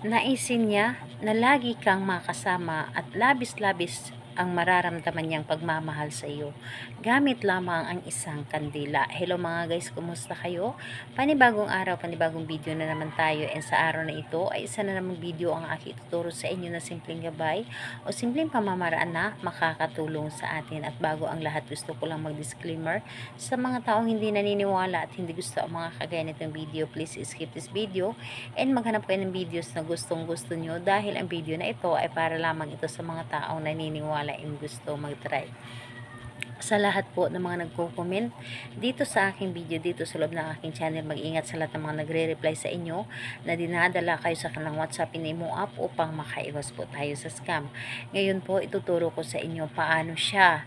Naisin niya na lagi kang makasama at labis-labis ang mararamdaman niyang pagmamahal sa iyo. Gamit lamang ang isang kandila. Hello mga guys, kumusta kayo? Panibagong araw, panibagong video na naman tayo. And sa araw na ito ay isa na namang video ang aking ituturo sa inyo na simpleng gabay o simpleng pamamaraan na makakatulong sa atin. At bago ang lahat, gusto ko lang mag-disclaimer sa mga taong hindi naniniwala at hindi gusto ang mga kagaya nitong video. Please skip this video and maghanap kayo ng videos na gustong gusto nyo dahil ang video na ito ay para lamang ito sa mga taong naniniwala and gusto mag-try. Sa lahat po ng mga nagko-comment dito sa aking video, dito sa loob ng aking channel, mag-ingat sa lahat ng mga nagre-reply sa inyo na dinadala kayo sa kanilang WhatsApp Imo app upang makaiwas po tayo sa scam. Ngayon po, ituturo ko sa inyo paano siya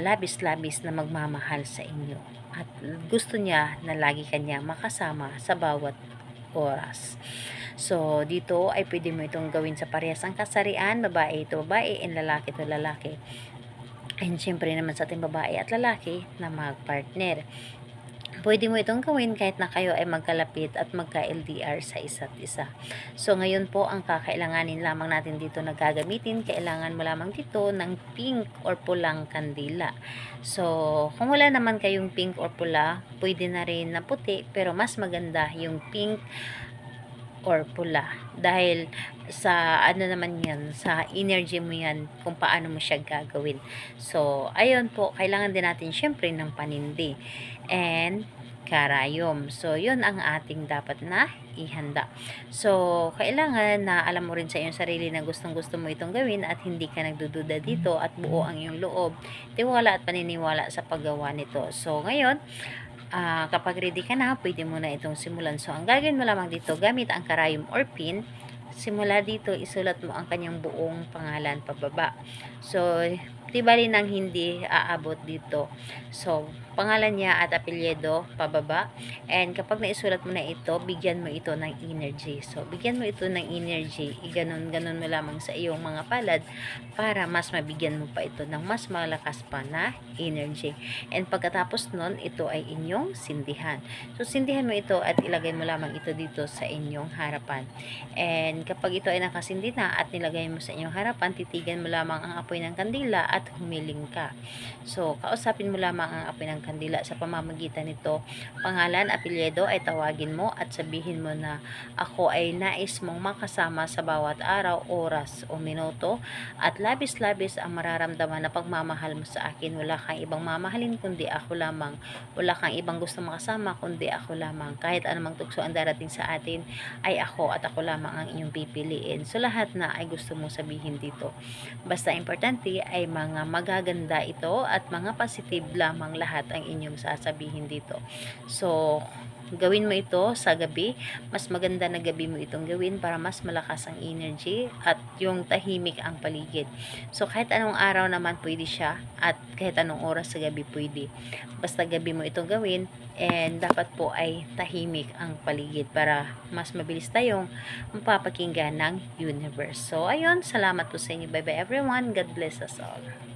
labis-labis na magmamahal sa inyo at gusto niya na lagi kanya makasama sa bawat oras. So, dito ay pwede mo itong gawin sa parehas ang kasarian, babae ito babae, and lalaki ito lalaki. And syempre naman sa ating babae at lalaki na magpartner. Pwede mo itong gawin kahit na kayo ay magkalapit at magka-LDR sa isa't isa. So, ngayon po, ang kakailanganin lamang natin dito na gagamitin, kailangan mo lamang dito ng pink or pulang kandila. So, kung wala naman kayong pink or pula, pwede na rin na puti, pero mas maganda yung pink or pula. Dahil sa ano naman yan, sa energy mo yan, kung paano mo siya gagawin. So, ayun po, kailangan din natin syempre ng panindi and karayom. So, yun ang ating dapat na ihanda. So, kailangan na alam mo rin sa iyong sarili na gustong-gusto mo itong gawin at hindi ka nagdududa dito at buo ang iyong loob, tiwala at paniniwala sa paggawa nito. So, ngayon, kapag ready ka na, pwede mo na itong simulan. So, ang gagawin mo lamang dito, gamit ang karayom or pin, simula dito, isulat mo ang kanyang buong pangalan pababa. So, di bali nang hindi aabot dito. So, pangalan niya at apelyido pababa. And kapag naisulat mo na ito, bigyan mo ito ng energy. So, bigyan mo ito ng energy. Ganon mo lamang sa iyong mga palad para mas mabigyan mo pa ito ng mas malakas pa na energy. And pagkatapos nun, ito ay inyong sindihan. So, sindihan mo ito at ilagay mo lamang ito dito sa inyong harapan. And kapag ito ay nakasindi na at nilagay mo sa inyong harapan, titigan mo lamang ang apoy ng kandila at humiling ka. So, kausapin mo lamang ang apoy ng kandila sa pamamagitan nito. Pangalan, apelyido ay tawagin mo at sabihin mo na ako ay nais mong makasama sa bawat araw, oras o minuto at labis-labis ang mararamdaman na pagmamahal mo sa akin. Wala kang ibang mamahalin kundi ako lamang. Wala kang ibang gusto makasama kundi ako lamang. Kahit anumang tukso ang darating sa atin ay ako at ako lamang ang inyong pipiliin. So, lahat na ay gusto mong sabihin dito. Basta importante ay mga magaganda ito at mga positive lamang lahat ang inyong sasabihin dito. So, gawin mo ito sa gabi. Mas maganda na gabi mo itong gawin para mas malakas ang energy at yung tahimik ang paligid. So, kahit anong araw naman pwede siya at kahit anong oras sa gabi pwede. Basta gabi mo itong gawin and dapat po ay tahimik ang paligid para mas mabilis tayong mapapakinggan ng universe. So, ayun. Salamat po sa inyo. Bye-bye everyone. God bless us all.